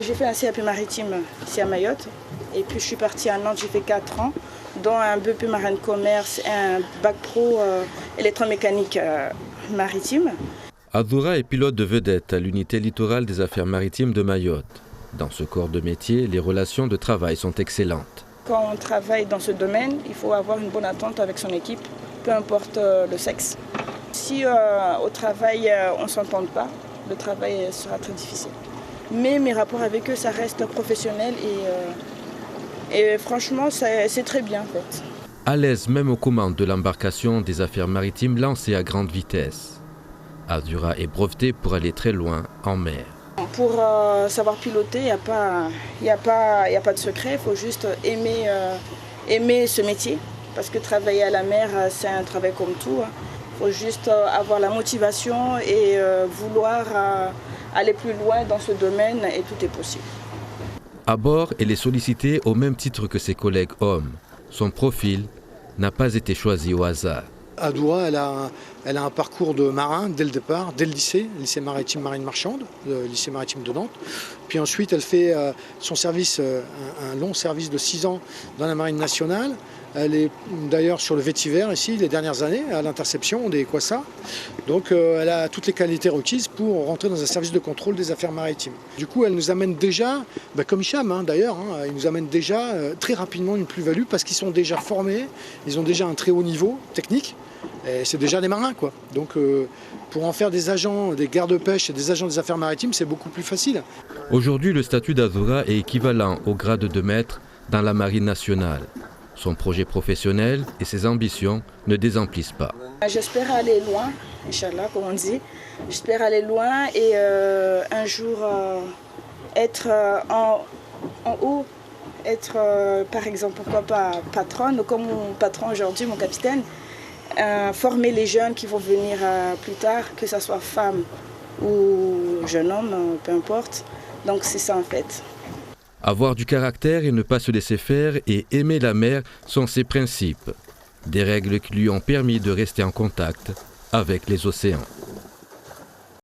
J'ai fait un CAP maritime ici à Mayotte et puis je suis partie à Nantes, j'ai fait 4 ans, dont un BEP marin de commerce et un bac pro électromécanique maritime. Adoura est pilote de vedette à l'unité littorale des affaires maritimes de Mayotte. Dans ce corps de métier, les relations de travail sont excellentes. Quand on travaille dans ce domaine, il faut avoir une bonne entente avec son équipe, peu importe le sexe. Si au travail on ne s'entend pas, le travail sera très difficile. Mais mes rapports avec eux, ça reste professionnel et franchement, c'est très bien en fait. À l'aise même aux commandes de l'embarcation des affaires maritimes lancée à grande vitesse. Adoura est brevetée pour aller très loin en mer. Pour savoir piloter, il n'y a pas de secret, il faut juste aimer ce métier. Parce que travailler à la mer, c'est un travail comme tout. Il faut juste avoir la motivation et vouloir aller plus loin dans ce domaine et tout est possible. À bord, elle est sollicitée au même titre que ses collègues hommes. Son profil n'a pas été choisi au hasard. Adoura, elle a un parcours de marin dès le départ, dès le lycée maritime marine marchande, le lycée maritime de Nantes. Puis ensuite, elle fait son service, un long service de 6 ans dans la marine nationale. Elle est d'ailleurs sur le vétiver ici, les dernières années, à l'interception des Kwassa. Donc elle a toutes les qualités requises pour rentrer dans un service de contrôle des affaires maritimes. Du coup, elle nous amène déjà, comme Hicham d'ailleurs, ils nous amènent déjà très rapidement une plus-value parce qu'ils sont déjà formés, ils ont déjà un très haut niveau technique. Et c'est déjà des marins, quoi. Donc pour en faire des agents, des gardes-pêche et des agents des affaires maritimes, c'est beaucoup plus facile. Aujourd'hui, le statut d'Adoura est équivalent au grade de maître dans la marine nationale. Son projet professionnel et ses ambitions ne désemplissent pas. J'espère aller loin, Inch'Allah, comme on dit. J'espère aller loin et un jour être en haut, être par exemple, pourquoi pas patronne, comme mon patron aujourd'hui, mon capitaine. Former les jeunes qui vont venir plus tard, que ce soit femme ou jeune homme, peu importe. Donc c'est ça en fait. Avoir du caractère et ne pas se laisser faire et aimer la mer sont ses principes. Des règles qui lui ont permis de rester en contact avec les océans.